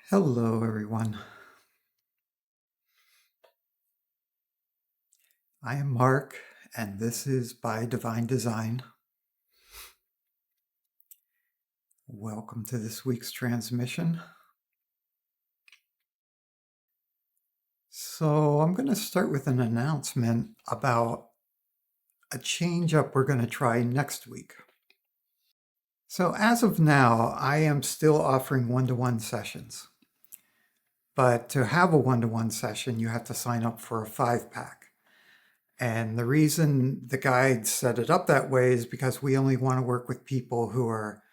Hello, everyone. I am Mark, and this is By Divine Design. Welcome to this week's transmission. So, I'm going to start with an announcement about a change up we're going to try next week. So, as of now, I am still offering one-to-one sessions. But to have a one-to-one session, you have to sign up for a 5-pack. And the reason the guide set it up that way is because we only want to work with people who are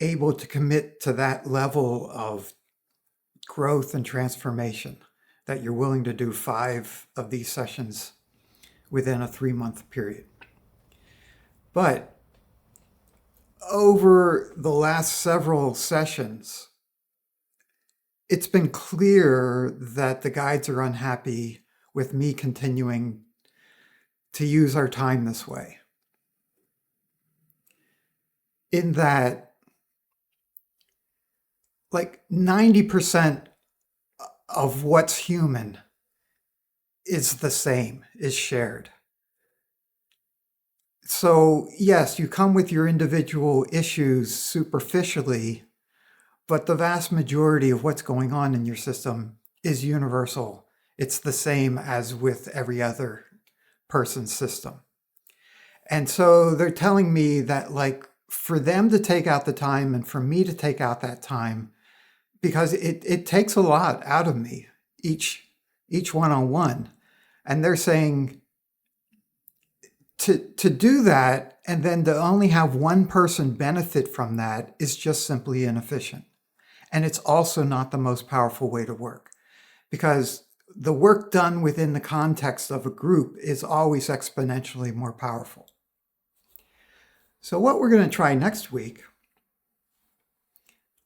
able to commit to that level of growth and transformation, that you're willing to do 5 of these sessions within a 3-month period. But over the last several sessions, it's been clear that the guides are unhappy with me continuing to use our time this way. In that, like 90% of what's human is the same, is shared. So yes, you come with your individual issues superficially, but the vast majority of what's going on in your system is universal. It's the same as with every other person's system. And so they're telling me that, like, for them to take out the time and for me to take out that time, because it takes a lot out of me, each one-on-one. And they're saying to do that and then to only have one person benefit from that is just simply inefficient. And it's also not the most powerful way to work, because the work done within the context of a group is always exponentially more powerful. So what we're going to try next week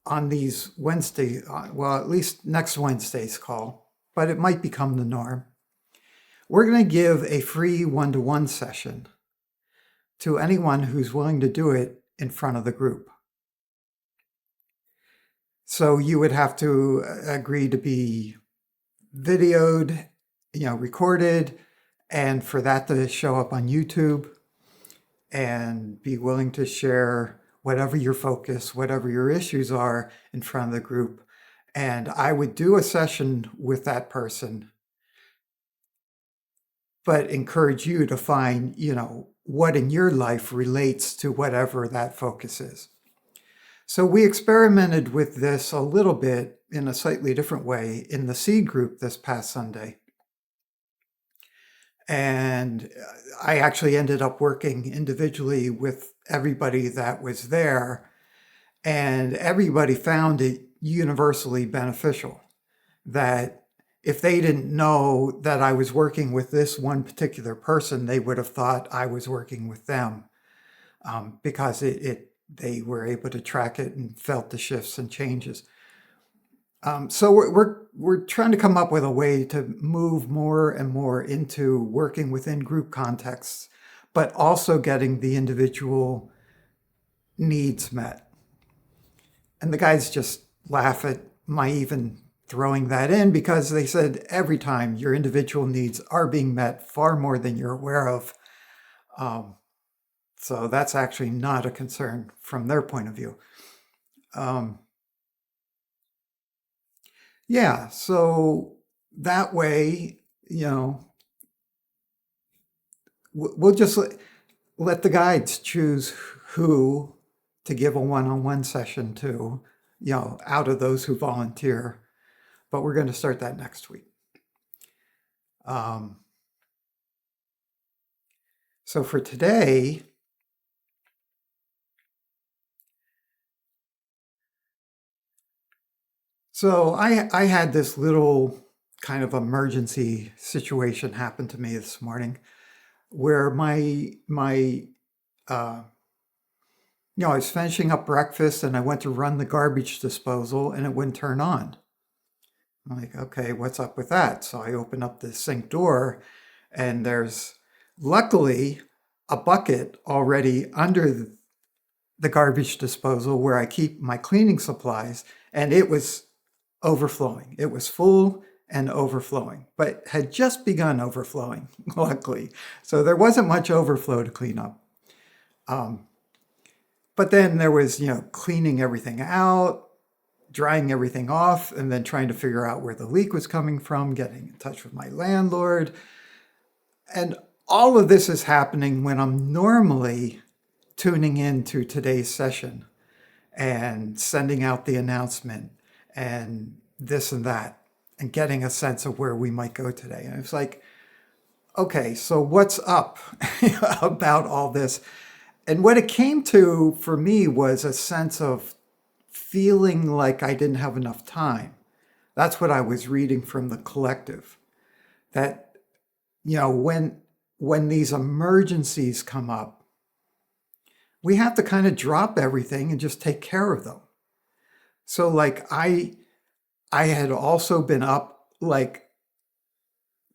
on these Wednesday, well, at least next Wednesday's call, but it might become the norm. We're going to give a free one-to-one session to anyone who's willing to do it in front of the group. So you would have to agree to be videoed, recorded, and for that to show up on YouTube, and be willing to share whatever your focus, whatever your issues are in front of the group. And I would do a session with that person, but encourage you to find, what in your life relates to whatever that focus is. So we experimented with this a little bit in a slightly different way in the seed group this past Sunday. And I actually ended up working individually with everybody that was there, and everybody found it universally beneficial. That if they didn't know that I was working with this one particular person, they would have thought I was working with them, because they were able to track it and felt the shifts and changes. So we're trying to come up with a way to move more and more into working within group contexts, but also getting the individual needs met. And the guys just laugh at my even throwing that in, because they said every time your individual needs are being met far more than you're aware of. So that's actually not a concern from their point of view. Yeah, so that way, we'll just let the guides choose who to give a one-on-one session to, out of those who volunteer. But we're going to start that next week. So for today, so I had this little kind of emergency situation happen to me this morning, where I was finishing up breakfast and I went to run the garbage disposal and it wouldn't turn on. I'm like, okay, what's up with that? So I open up the sink door and there's luckily a bucket already under the garbage disposal where I keep my cleaning supplies, and it was overflowing. It was full and overflowing, but had just begun overflowing, luckily. So there wasn't much overflow to clean up. But then there was, cleaning everything out, drying everything off, and then trying to figure out where the leak was coming from, getting in touch with my landlord. And all of this is happening when I'm normally tuning into today's session and sending out the announcement and this and that and getting a sense of where we might go today. And it's like, okay, so what's up about all this? And what it came to for me was a sense of feeling like I didn't have enough time. That's what I was reading from the collective. That, when these emergencies come up, we have to kind of drop everything and just take care of them. So like I had also been up like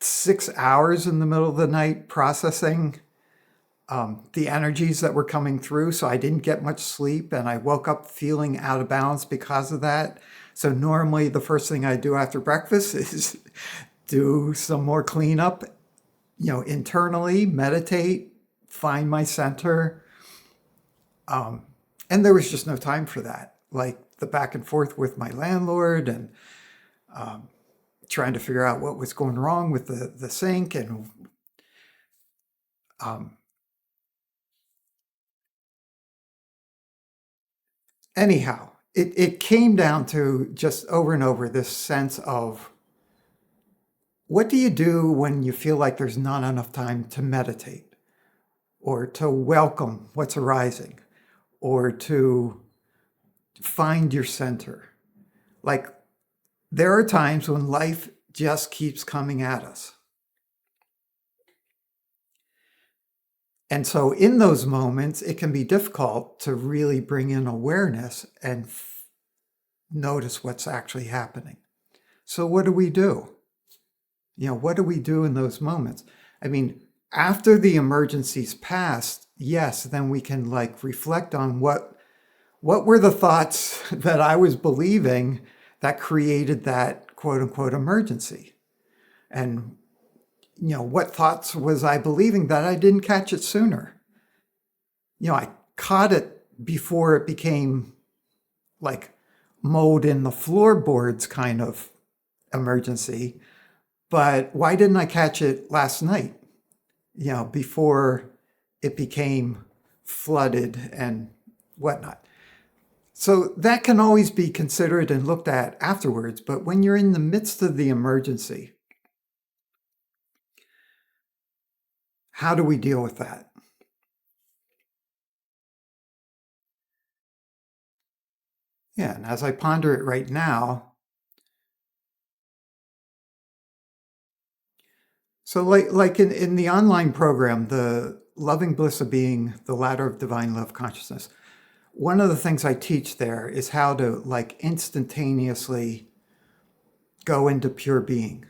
6 hours in the middle of the night processing the energies that were coming through. So I didn't get much sleep and I woke up feeling out of balance because of that. So normally the first thing I do after breakfast is do some more cleanup, internally, meditate, find my center. And there was just no time for that. Like the back and forth with my landlord and trying to figure out what was going wrong with the sink. And anyhow, it came down to just over and over this sense of what do you do when you feel like there's not enough time to meditate or to welcome what's arising or to find your center? Like there are times when life just keeps coming at us. And so in those moments, it can be difficult to really bring in awareness and notice what's actually happening. So what do we do? What do we do in those moments? I mean, after the emergencies passed, yes, then we can like reflect on what were the thoughts that I was believing that created that quote unquote emergency? And what thoughts was I believing that I didn't catch it sooner? I caught it before it became like mold in the floorboards kind of emergency. But why didn't I catch it last night? Before it became flooded and whatnot. So that can always be considered and looked at afterwards. But when you're in the midst of the emergency, how do we deal with that? Yeah, and as I ponder it right now, so like in the online program, the Loving Bliss of Being, the Ladder of Divine Love Consciousness, one of the things I teach there is how to like instantaneously go into pure being,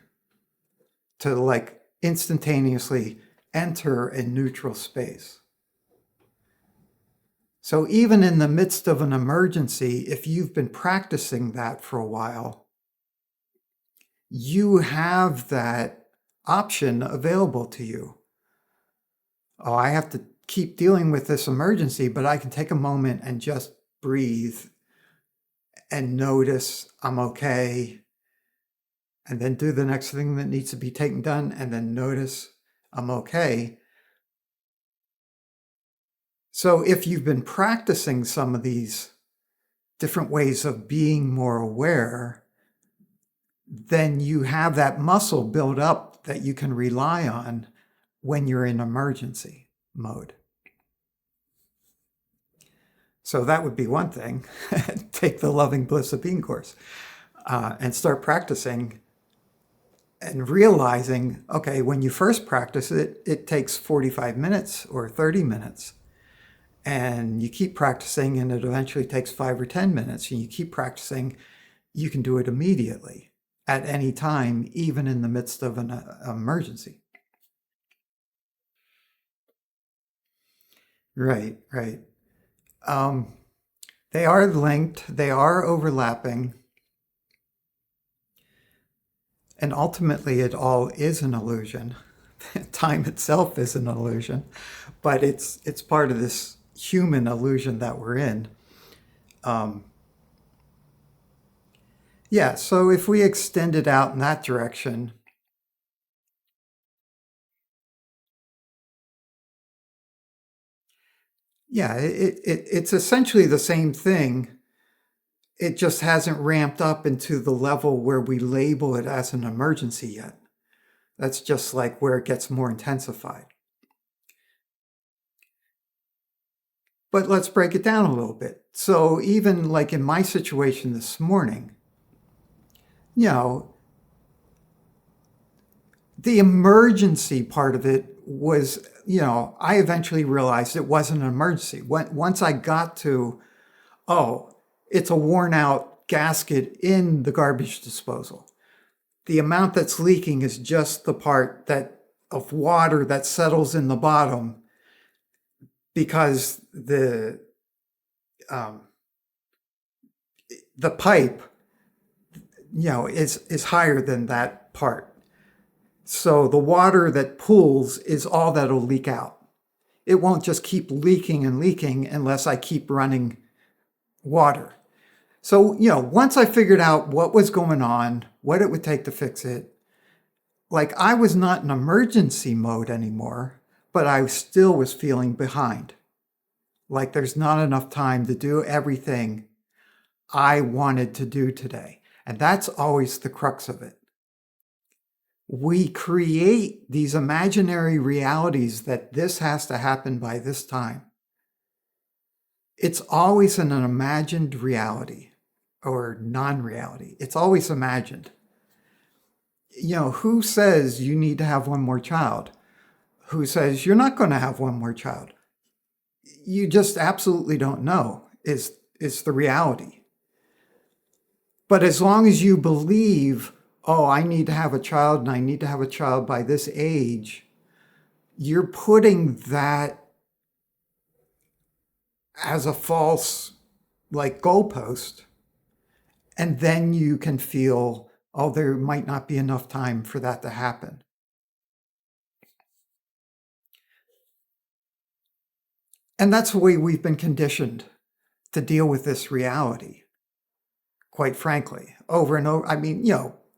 to like instantaneously enter a neutral space. So even in the midst of an emergency, if you've been practicing that for a while, you have that option available to you. Oh, I have to keep dealing with this emergency, but I can take a moment and just breathe and notice I'm okay, and then do the next thing that needs to be taken done, and then notice I'm okay. So if you've been practicing some of these different ways of being more aware, then you have that muscle built up that you can rely on when you're in emergency mode. So that would be one thing. Take the Loving Bliss of Being course and start practicing and realizing, okay, when you first practice it, it takes 45 minutes or 30 minutes. And you keep practicing and it eventually takes 5 or 10 minutes. And you keep practicing, you can do it immediately at any time, even in the midst of an emergency. Right, right. They are linked, they are overlapping. And ultimately, it all is an illusion. Time itself is an illusion, but it's part of this human illusion that we're in. Um, yeah, so if we extend it out in that direction, yeah, it's essentially the same thing. It just hasn't ramped up into the level where we label it as an emergency yet. That's just like where it gets more intensified. But let's break it down a little bit. So even like in my situation this morning, you know, the emergency part of it was, I eventually realized it wasn't an emergency. Once I got to, oh, it's a worn out gasket in the garbage disposal. The amount that's leaking is just the part that of water that settles in the bottom because um, the pipe, is higher than that part. So the water that pools is all that'll leak out. It won't just keep leaking and leaking unless I keep running water. So, once I figured out what was going on, what it would take to fix it, like I was not in emergency mode anymore, but I still was feeling behind. Like there's not enough time to do everything I wanted to do today. And that's always the crux of it. We create these imaginary realities that this has to happen by this time. It's always an imagined reality or non-reality. It's always imagined. Who says you need to have one more child? Who says you're not going to have one more child? You just absolutely don't know is the reality. But as long as you believe, oh, I need to have a child and I need to have a child by this age, you're putting that as a false like goalpost. And then you can feel, oh, there might not be enough time for that to happen. And that's the way we've been conditioned to deal with this reality, quite frankly, over and over. I mean,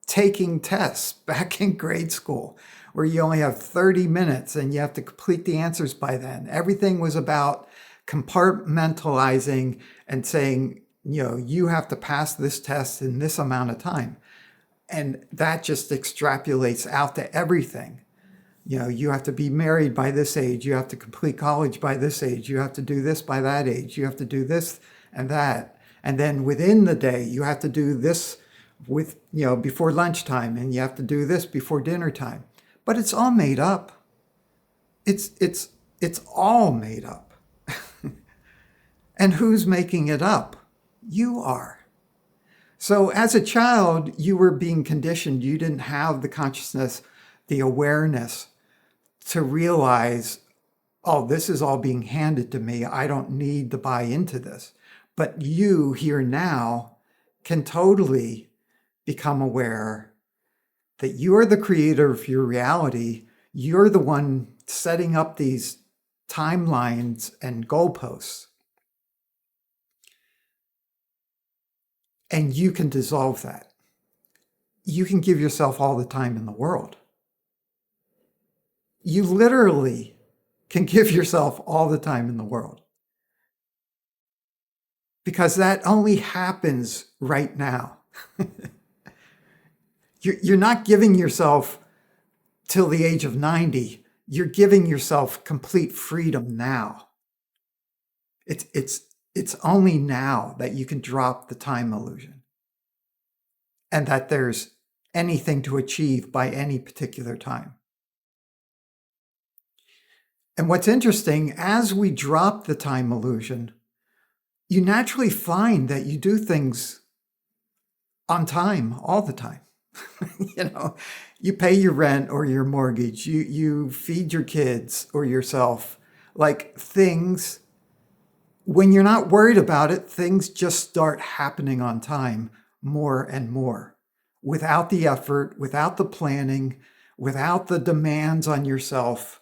taking tests back in grade school where you only have 30 minutes and you have to complete the answers by then. Everything was about compartmentalizing and saying, you have to pass this test in this amount of time. And that just extrapolates out to everything. You have to be married by this age. You have to complete college by this age. You have to do this by that age. You have to do this and that. And then within the day, you have to do this with, before lunchtime, and you have to do this before dinner time. But it's all made up. It's all made up. And who's making it up? You are. So as a child, you were being conditioned. You didn't have the consciousness, the awareness to realize, oh, this is all being handed to me. I don't need to buy into this. But you here now can totally become aware that you're the creator of your reality. You're the one setting up these timelines and goalposts. And you can dissolve that. You can give yourself all the time in the world. You literally can give yourself all the time in the world. Because that only happens right now. You're not giving yourself till the age of 90. You're giving yourself complete freedom now. It's only now that you can drop the time illusion and that there's anything to achieve by any particular time. And what's interesting, as we drop the time illusion, you naturally find that you do things on time all the time. You pay your rent or your mortgage, you feed your kids or yourself, like things. When you're not worried about it, things just start happening on time more and more. without the effort, without the planning, without the demands on yourself.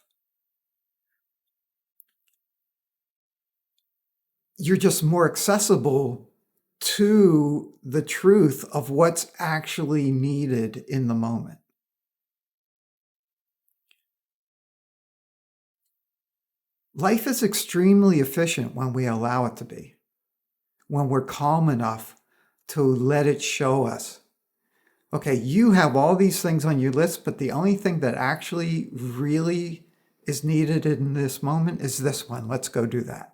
You're just more accessible to the truth of what's actually needed in the moment. Life is extremely efficient when we allow it to be, when we're calm enough to let it show us. Okay, you have all these things on your list, but the only thing that actually really is needed in this moment is this one. Let's go do that.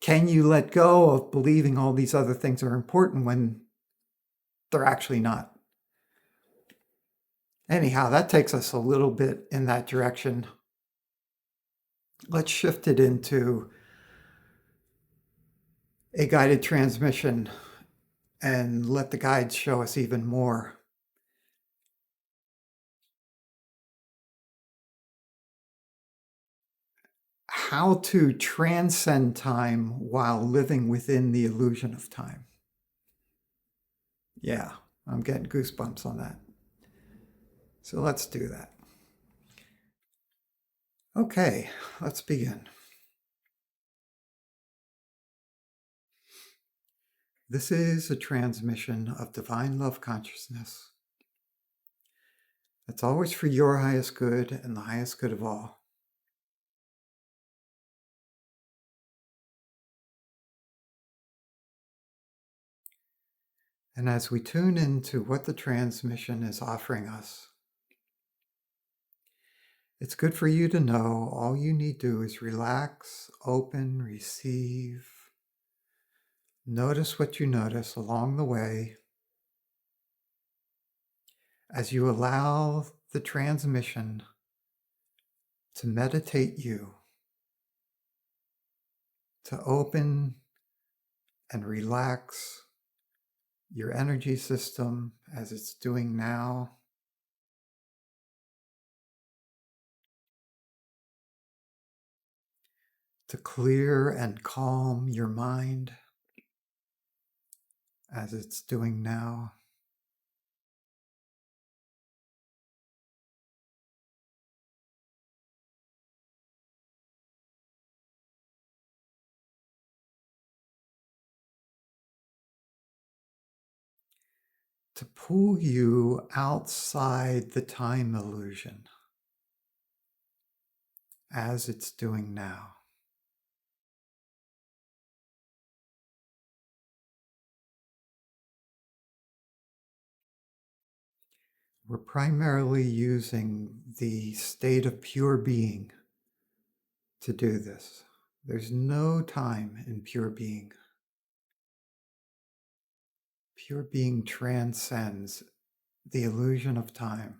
Can you let go of believing all these other things are important when they're actually not? Anyhow, that takes us a little bit in that direction. Let's shift it into a guided transmission and let the guides show us even more. How to transcend time while living within the illusion of time. Yeah, I'm getting goosebumps on that. So let's do that. Okay, let's begin. This is a transmission of divine love consciousness. It's always for your highest good and the highest good of all. And as we tune into what the transmission is offering us, it's good for you to know all you need to do is relax, open, receive. Notice what you notice along the way as you allow the transmission to meditate you, to open and relax your energy system as it's doing now. To clear and calm your mind as it's doing now. To pull you outside the time illusion as it's doing now. We're primarily using the state of pure being to do this. There's no time in pure being. Pure being transcends the illusion of time.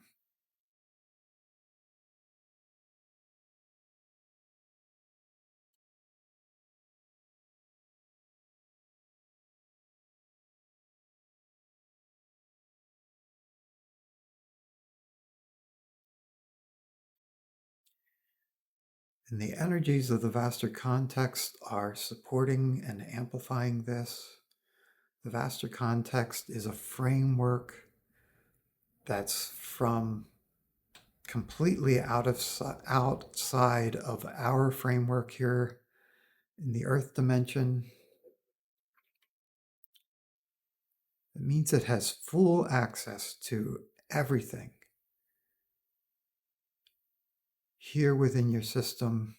And the energies of the vaster context are supporting and amplifying this. The vaster context is a framework that's from completely outside of our framework here in the earth dimension. It means it has full access to everything here within your system.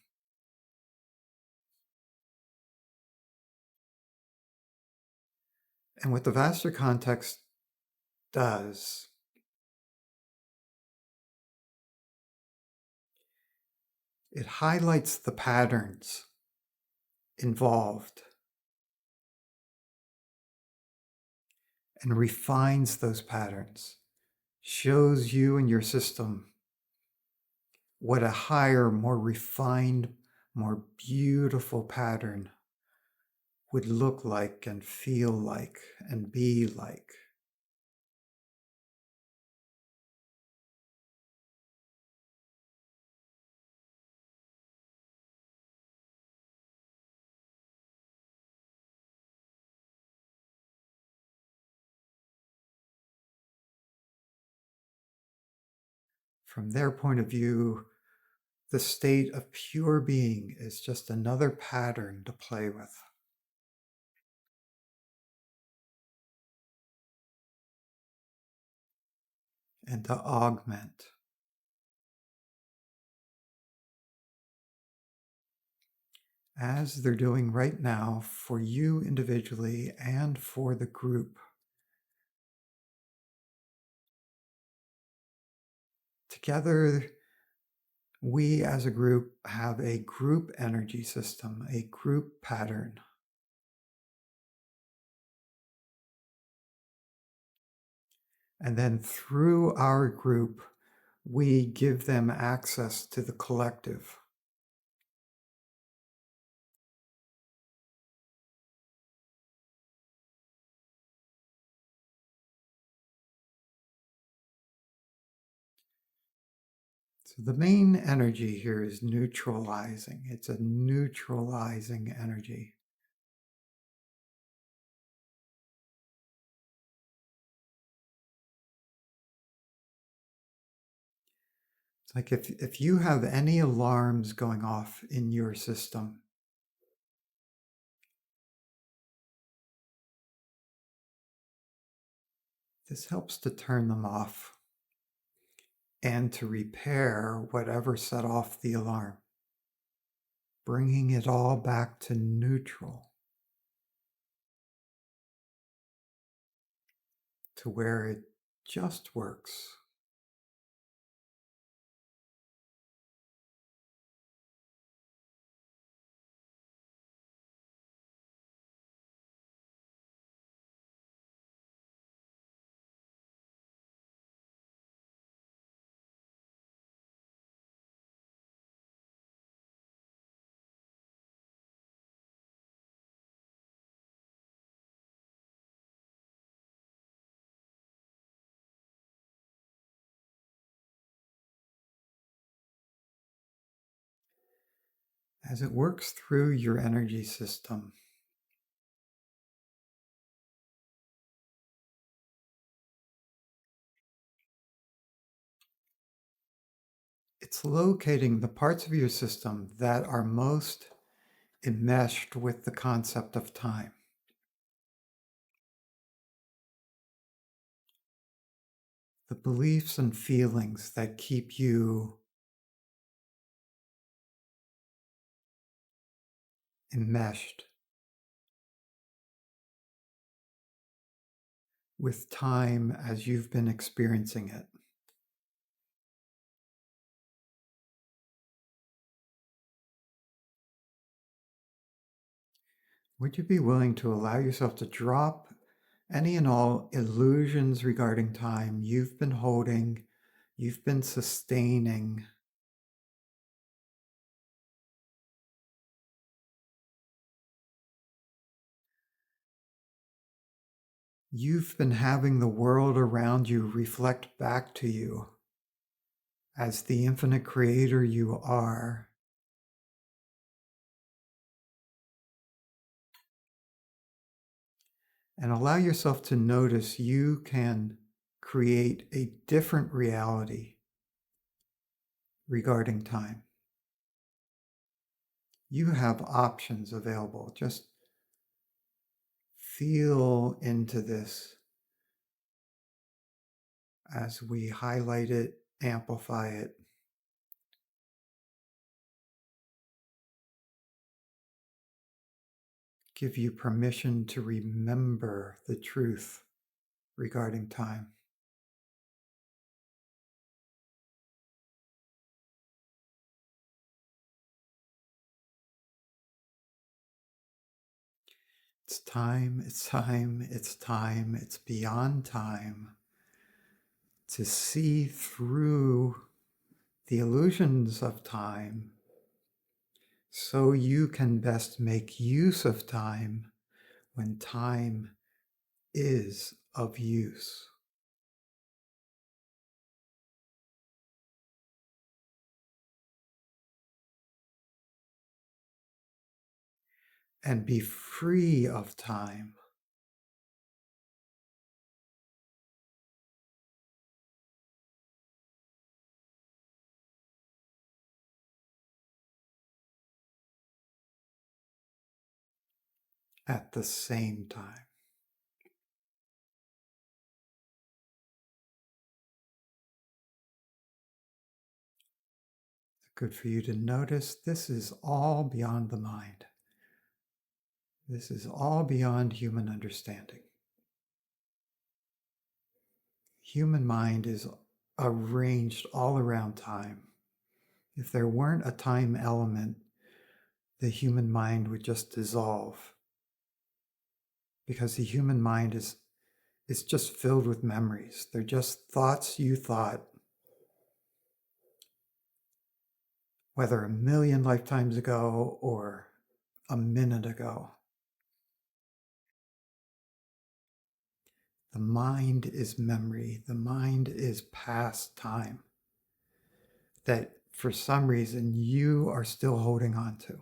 And what the vaster context does, it highlights the patterns involved and refines those patterns, shows you and your system what a higher, more refined, more beautiful pattern would look like and feel like and be like. From their point of view, the state of pure being is just another pattern to play with. And to augment. As they're doing right now for you individually and for the group. Together, we as a group have a group energy system, a group pattern. And then through our group, we give them access to the collective. So the main energy here is neutralizing. It's a neutralizing energy. It's like if you have any alarms going off in your system, this helps to turn them off and to repair whatever set off the alarm, bringing it all back to neutral, to where it just works. As it works through your energy system, it's locating the parts of your system that are most enmeshed with the concept of time. The beliefs and feelings that keep you enmeshed with time as you've been experiencing it. Would you be willing to allow yourself to drop any and all illusions regarding time you've been holding, you've been sustaining? You've been having the world around you reflect back to you as the infinite creator you are. And allow yourself to notice you can create a different reality regarding time. You have options available. Just feel into this as we highlight it, amplify it. Give you permission to remember the truth regarding time. It's time, it's time, it's time, it's beyond time to see through the illusions of time so you can best make use of time when time is of use. And be free of time. at the same time. It's good for you to notice this is all beyond the mind. This is all beyond human understanding. Human mind is arranged all around time. If there weren't a time element, the human mind would just dissolve, because the human mind is just filled with memories. They're just thoughts you thought, whether a million lifetimes ago or a minute ago. The mind is memory. The mind is past time that for some reason you are still holding on to,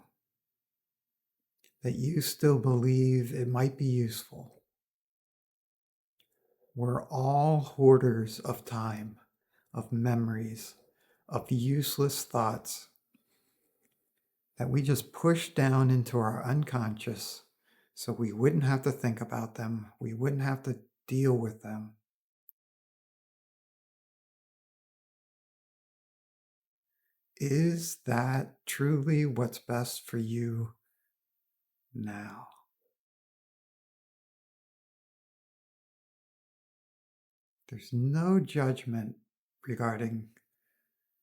that you still believe it might be useful. We're all hoarders of time, of memories, of useless thoughts that we just push down into our unconscious so we wouldn't have to think about them, we wouldn't have to deal with them. Is that truly what's best for you now? There's no judgment regarding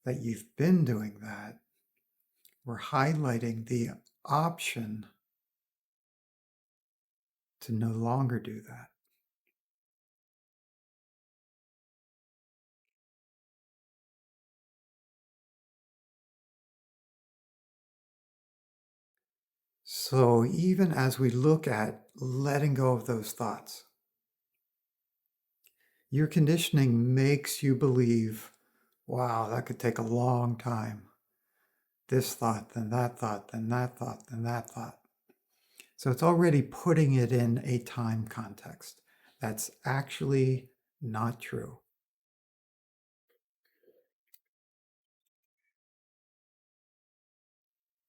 that you've been doing that. We're highlighting the option to no longer do that. So even as we look at letting go of those thoughts, your conditioning makes you believe, wow, that could take a long time. This thought, then that thought, then that thought, then that thought. So it's already putting it in a time context. That's actually not true.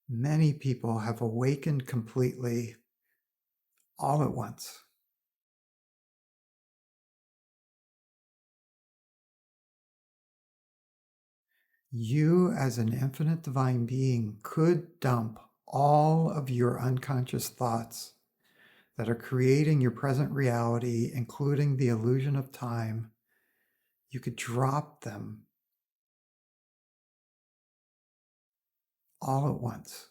Many people have awakened completely all at once. You, as an infinite divine being, could dump all of your unconscious thoughts that are creating your present reality, including the illusion of time. You could drop them all at once.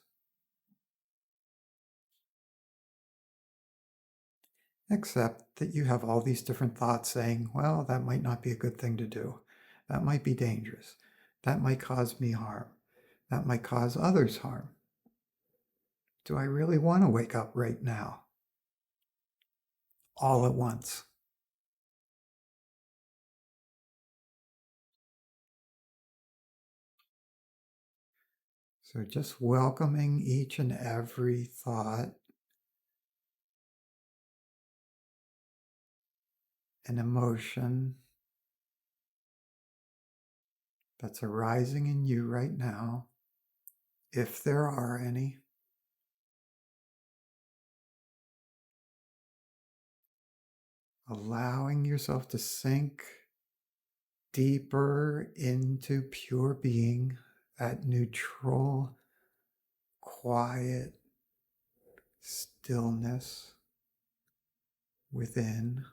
Except that you have all these different thoughts saying, well, that might not be a good thing to do. That might be dangerous. That might cause me harm. That might cause others harm. Do I really want to wake up right now? All at once. So just welcoming each and every thought and emotion that's arising in you right now, if there are any. Allowing yourself to sink deeper into pure being, that neutral, quiet stillness within.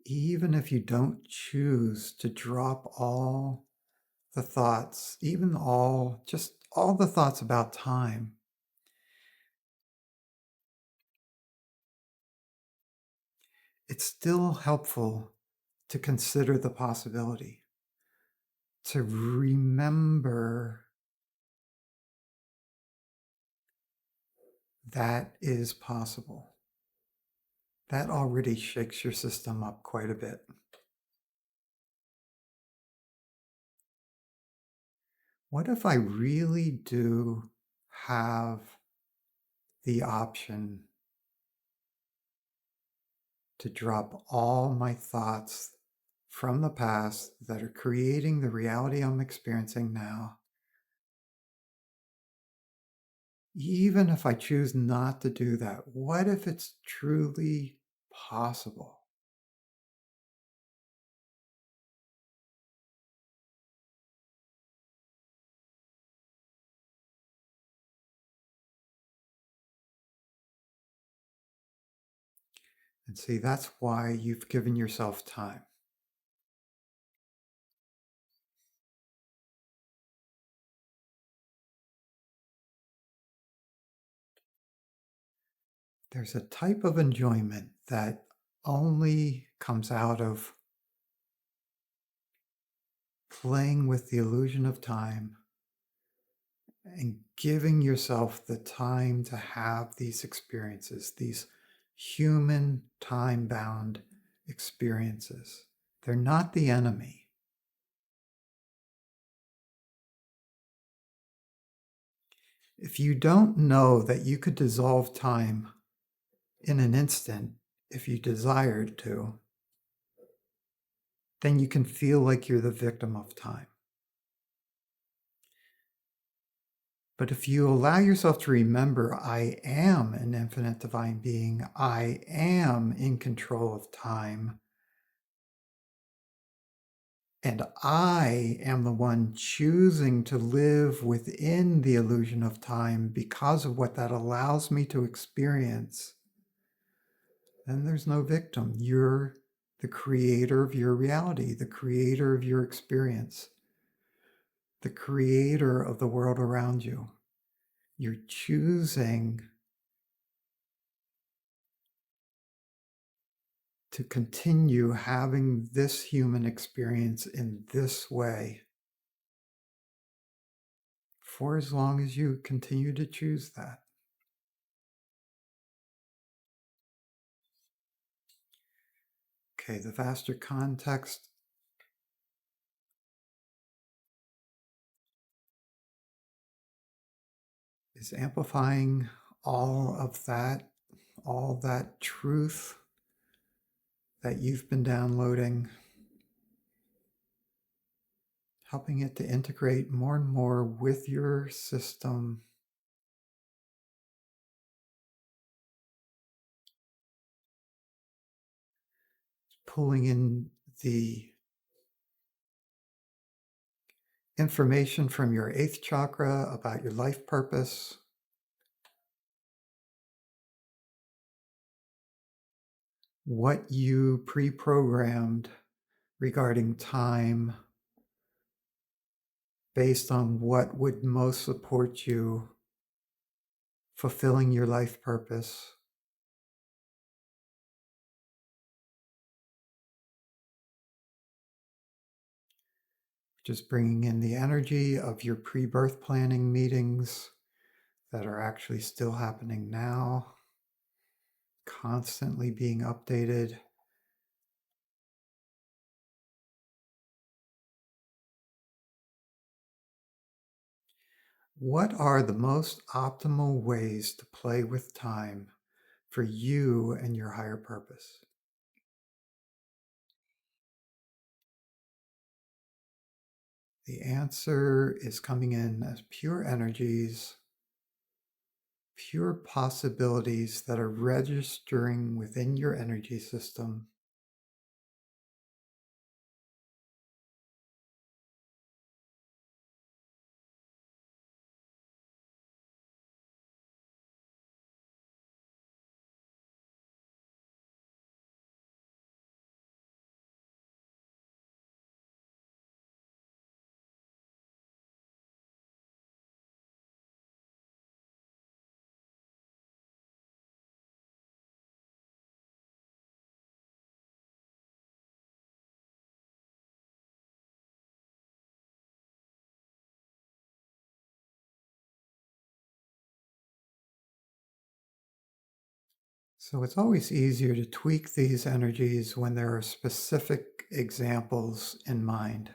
Even if you don't choose to drop all the thoughts, even just all the thoughts about time, it's still helpful to consider the possibility, to remember that is possible. That already shakes your system up quite a bit. What if I really do have the option to drop all my thoughts from the past that are creating the reality I'm experiencing now. Even if I choose not to do that, what if it's truly possible? And see, that's why you've given yourself time. There's a type of enjoyment that only comes out of playing with the illusion of time and giving yourself the time to have these experiences, these human time bound experiences. They're not the enemy. If you don't know that you could dissolve time in an instant if you desired to, then you can feel like you're the victim of time. But if you allow yourself to remember, I am an infinite divine being, I am in control of time, and I am the one choosing to live within the illusion of time because of what that allows me to experience, then there's no victim. You're the creator of your reality, the creator of your experience, the creator of the world around you. You're choosing to continue having this human experience in this way for as long as you continue to choose that. Okay, the vaster context is amplifying all that truth that you've been downloading, helping it to integrate more and more with your system. Pulling in the information from your 8th chakra about your life purpose, what you pre-programmed regarding time based on what would most support you fulfilling your life purpose. Just bringing in the energy of your pre-birth planning meetings that are actually still happening now, constantly being updated. What are the most optimal ways to play with time for you and your higher purpose? The answer is coming in as pure energies, pure possibilities that are registering within your energy system. So it's always easier to tweak these energies when there are specific examples in mind.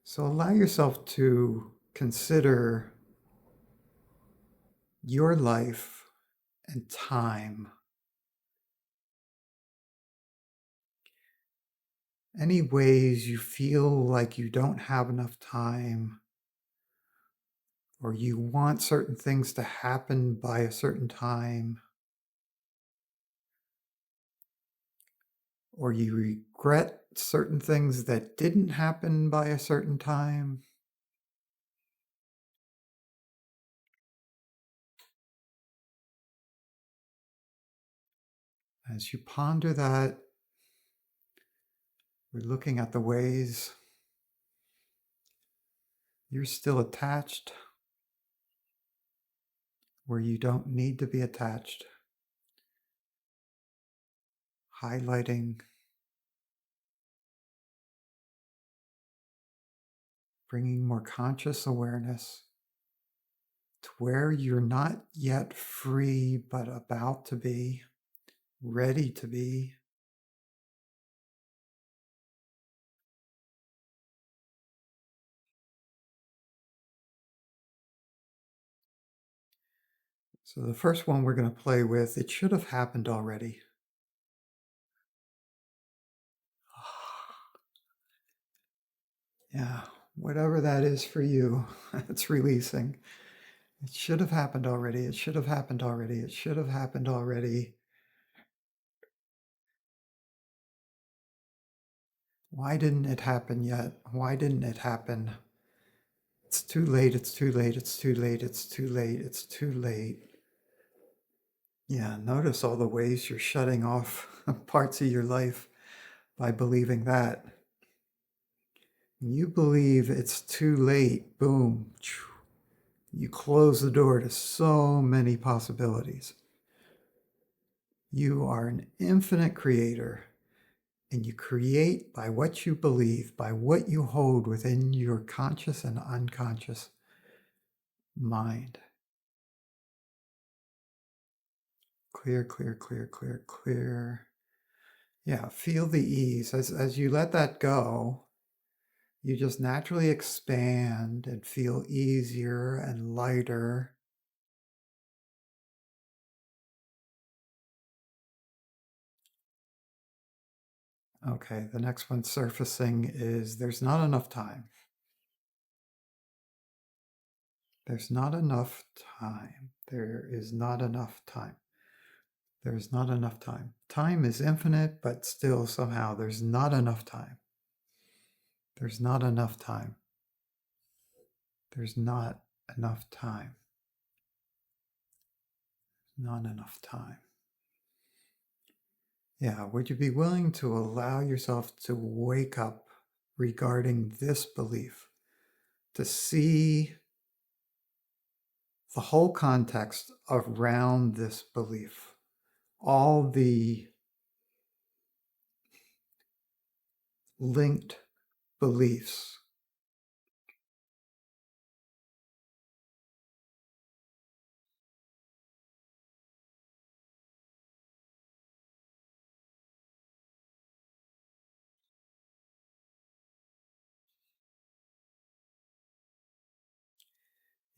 So allow yourself to consider your life and time Any ways you feel like you don't have enough time, or you want certain things to happen by a certain time, or you regret certain things that didn't happen by a certain time. As you ponder that, we're looking at the ways you're still attached where you don't need to be attached, highlighting, bringing more conscious awareness to where you're not yet free, but about to be, ready to be. So the first one we're going to play with, it should have happened already. Yeah, whatever that is for you, it's releasing. It should have happened already. It should have happened already. It should have happened already. Why didn't it happen yet? Why didn't it happen? It's too late. It's too late. It's too late. It's too late. It's too late. Yeah, notice all the ways you're shutting off parts of your life by believing that. You believe it's too late, boom. You close the door to so many possibilities. You are an infinite creator, and you create by what you believe, by what you hold within your conscious and unconscious mind. Clear, clear, clear, clear, clear. Yeah, feel the ease. As you let that go, you just naturally expand and feel easier and lighter. Okay, the next one surfacing is there's not enough time. There's not enough time. There is not enough time. There's not enough time. Time is infinite, but still somehow there's not enough time. There's not enough time. There's not enough time. Not enough time. Yeah, would you be willing to allow yourself to wake up regarding this belief, to see the whole context around this belief, all the linked beliefs?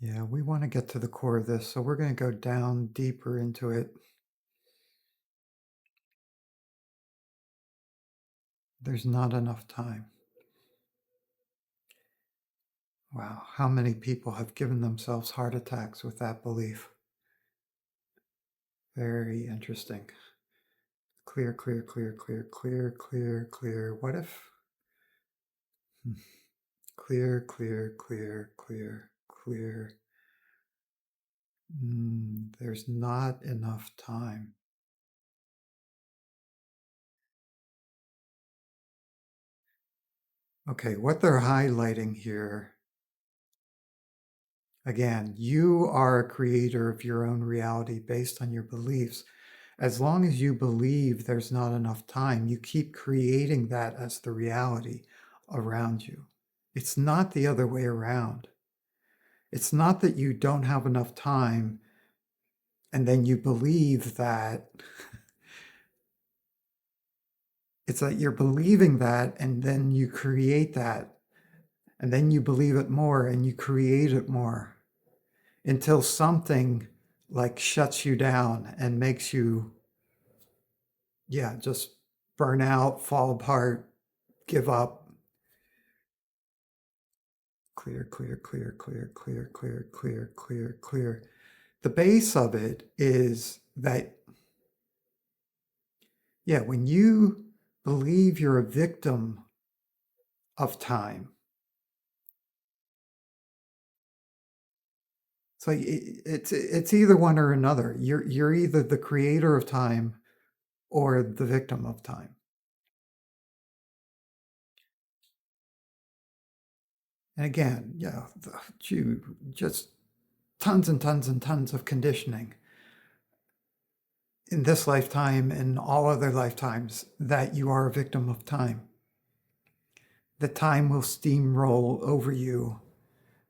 Yeah, we want to get to the core of this, so we're going to go down deeper into it. There's not enough time. Wow, how many people have given themselves heart attacks with that belief? Very interesting. Clear, clear, clear, clear, clear, clear, clear. What if? Clear, clear, clear, clear, clear. There's not enough time. Okay, what they're highlighting here, again, you are a creator of your own reality based on your beliefs. As long as you believe there's not enough time, you keep creating that as the reality around you. It's not the other way around. It's not that you don't have enough time and then you believe that. It's that you're believing that and then you create that. And then you believe it more and you create it more until something like shuts you down and makes you, yeah, just burn out, fall apart, give up. Clear, clear, clear, clear, clear, clear, clear, clear, clear. The base of it is that, yeah, when you believe you're a victim of time, it's like it's either one or another. You're either the creator of time or the victim of time. And again, yeah, just tons and tons and tons of conditioning in this lifetime and all other lifetimes that you are a victim of time. That time will steamroll over you,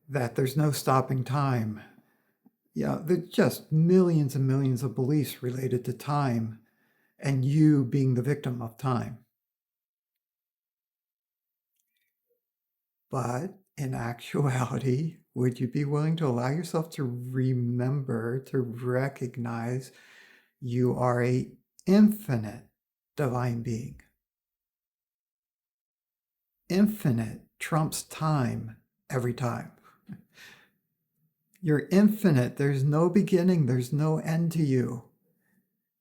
that there's no stopping time. Yeah, there's just millions and millions of beliefs related to time and you being the victim of time. But in actuality, would you be willing to allow yourself to remember, to recognize you are a infinite divine being? Infinite trumps time every time. You're infinite. There's no beginning. There's no end to you.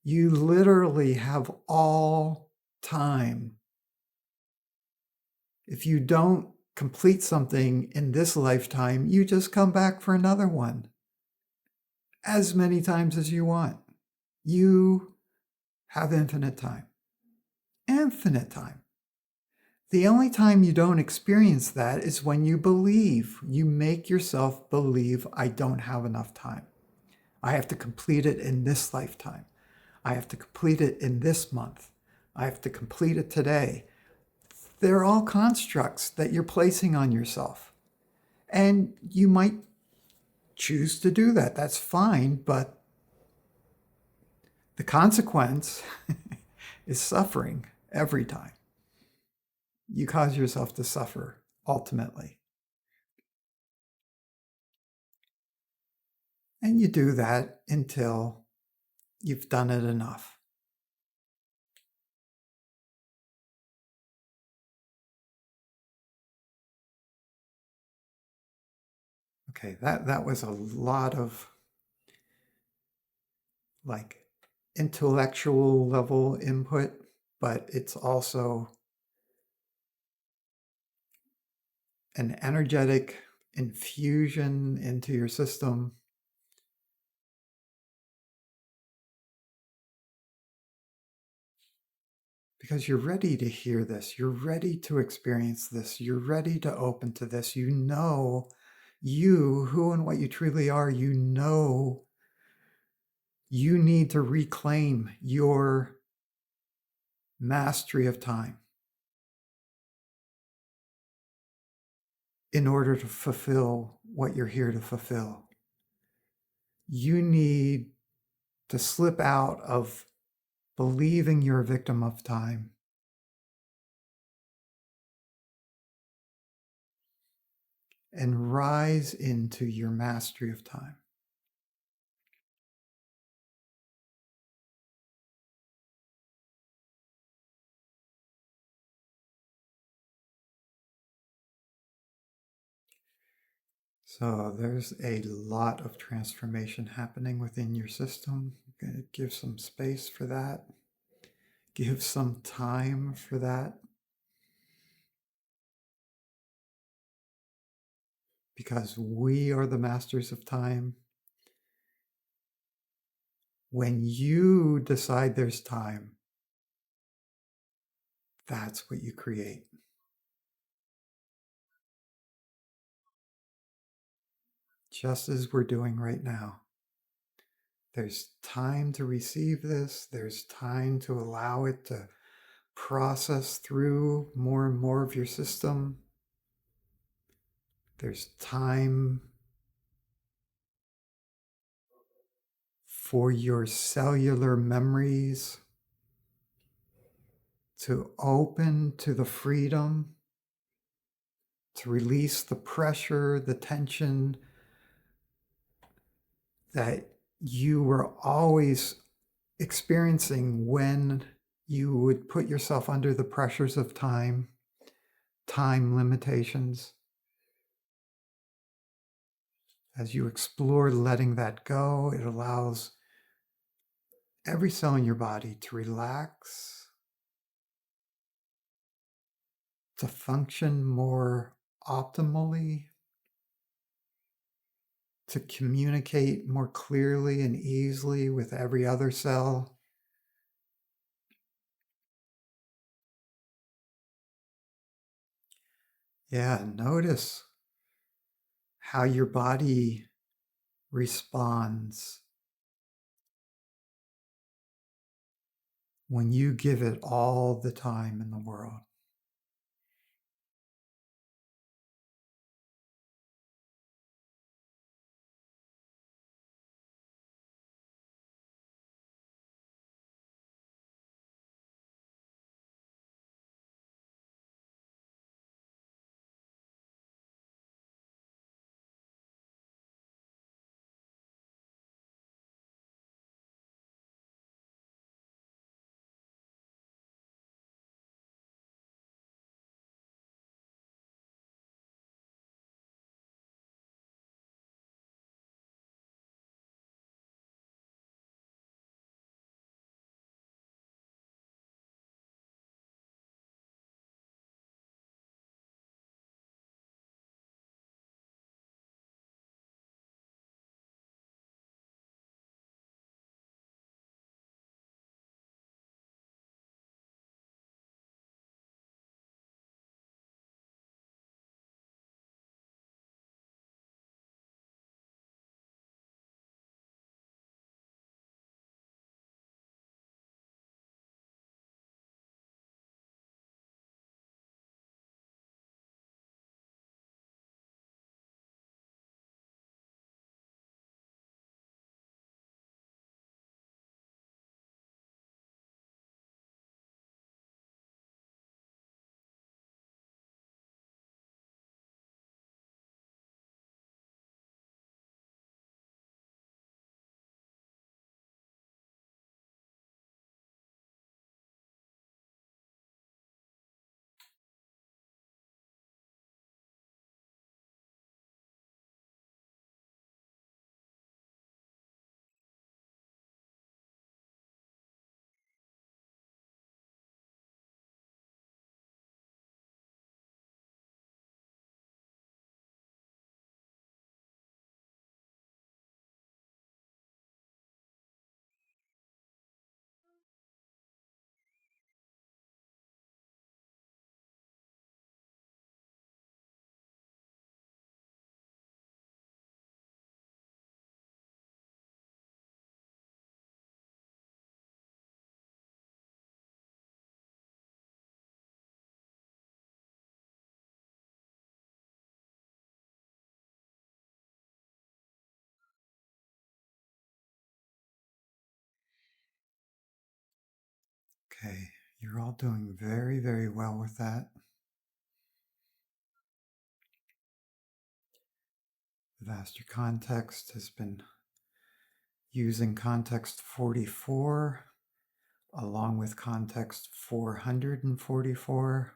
You literally have all time. If you don't complete something in this lifetime, you just come back for another one as many times as you want. You have infinite time. Infinite time. The only time you don't experience that is when you believe. You make yourself believe, I don't have enough time. I have to complete it in this lifetime. I have to complete it in this month. I have to complete it today. They're all constructs that you're placing on yourself. And you might choose to do that. That's fine, but the consequence is suffering every time. You cause yourself to suffer ultimately. And you do that until you've done it enough. Okay, that was a lot of like intellectual level input, but it's also an energetic infusion into your system. Because you're ready to hear this, you're ready to experience this, you're ready to open to this. You know you, who and what you truly are, you know you need to reclaim your mastery of time in order to fulfill what you're here to fulfill. You need to slip out of believing you're a victim of time and rise into your mastery of time. So there's a lot of transformation happening within your system. I'm going to give some space for that. Give some time for that. Because we are the masters of time. When you decide there's time, that's what you create. Just as we're doing right now. There's time to receive this. There's time to allow it to process through more and more of your system. There's time for your cellular memories to open to the freedom, to release the pressure, the tension that you were always experiencing when you would put yourself under the pressures of time. time limitations. As you explore letting that go, it allows every cell in your body to relax, to function more optimally, to communicate more clearly and easily with every other cell. Yeah, notice how your body responds when you give it all the time in the world. Okay, you're all doing very, very well with that. The Vaster Context has been using context 44 along with context 444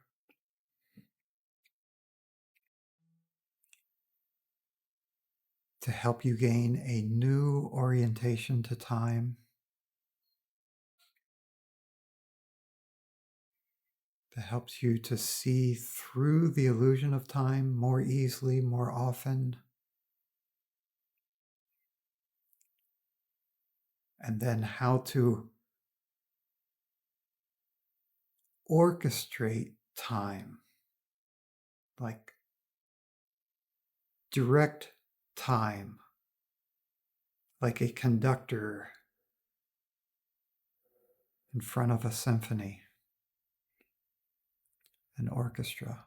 to help you gain a new orientation to time, that helps you to see through the illusion of time more easily, more often, and then how to orchestrate time, like direct time, like a conductor in front of a symphony, an orchestra.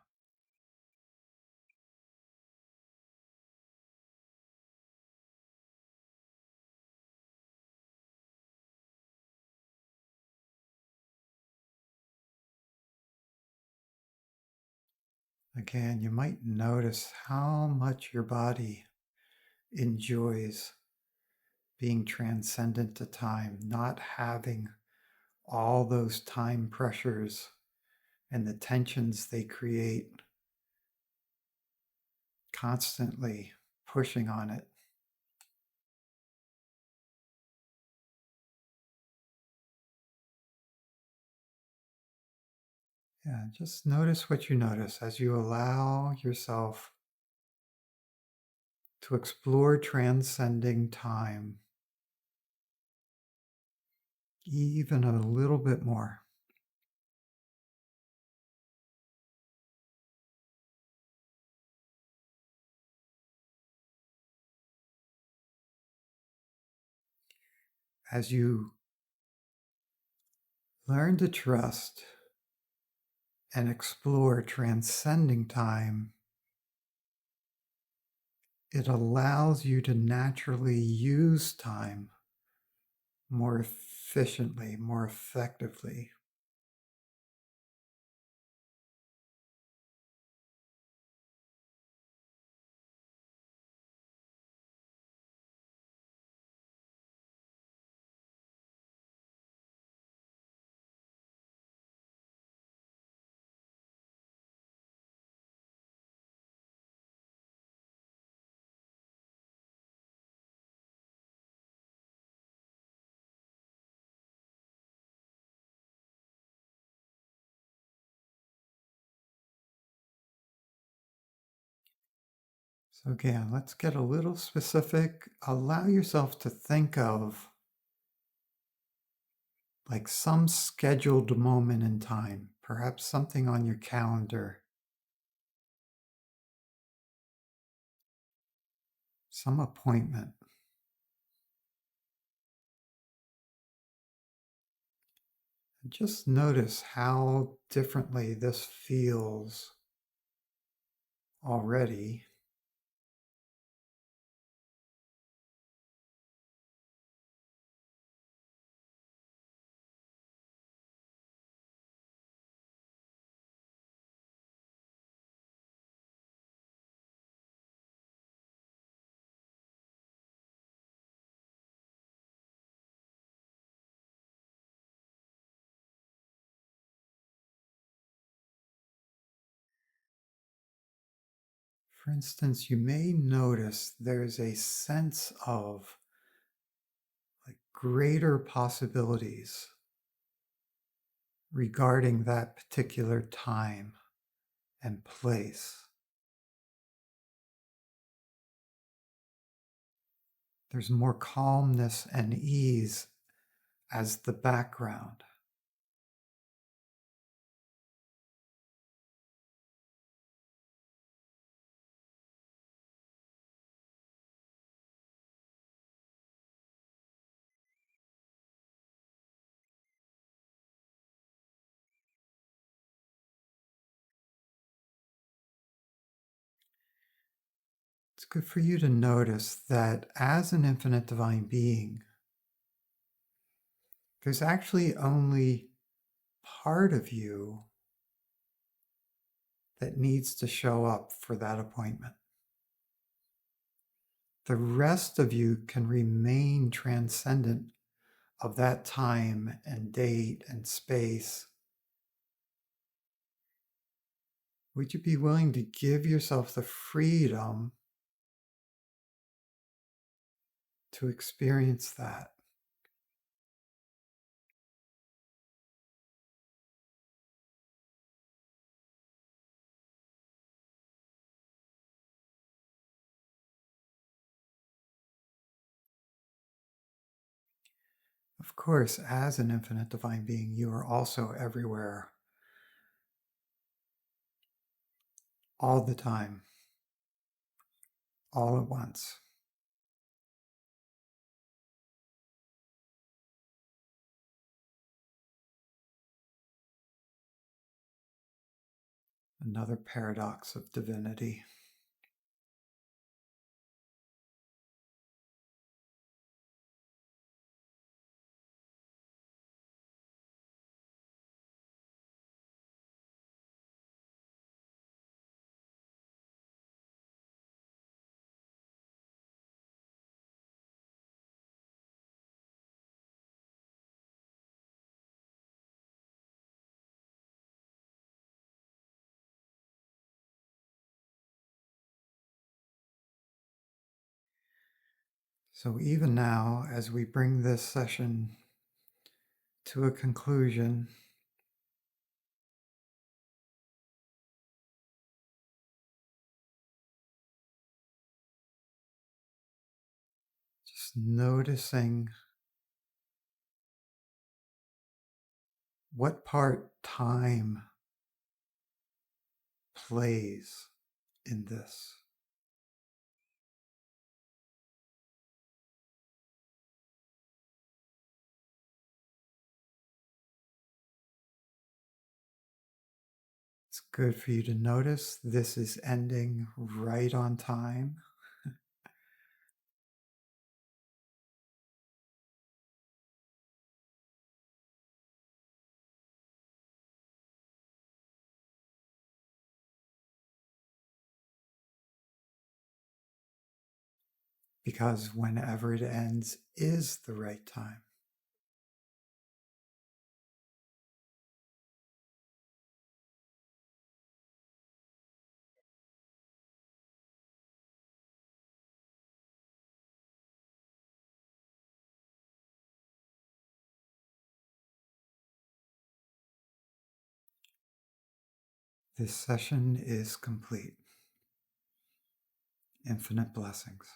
Again, you might notice how much your body enjoys being transcendent to time, not having all those time pressures and the tensions they create constantly pushing on it. Yeah, just notice what you notice as you allow yourself to explore transcending time even a little bit more. As you learn to trust and explore transcending time, it allows you to naturally use time more efficiently, more effectively. So, again, let's get a little specific. Allow yourself to think of like some scheduled moment in time, perhaps something on your calendar, some appointment. And just notice how differently this feels already. For instance, you may notice there's a sense of like greater possibilities regarding that particular time and place. There's more calmness and ease as the background. It's good for you to notice that as an infinite divine being, there's actually only part of you that needs to show up for that appointment. The rest of you can remain transcendent of that time and date and space. Would you be willing to give yourself the freedom to experience that? Of course, as an infinite divine being, you are also everywhere, all the time, all at once. Another paradox of divinity. So even now, as we bring this session to a conclusion, just noticing what part time plays in this. It's good for you to notice this is ending right on time. Because whenever it ends is the right time. This session is complete. Infinite blessings.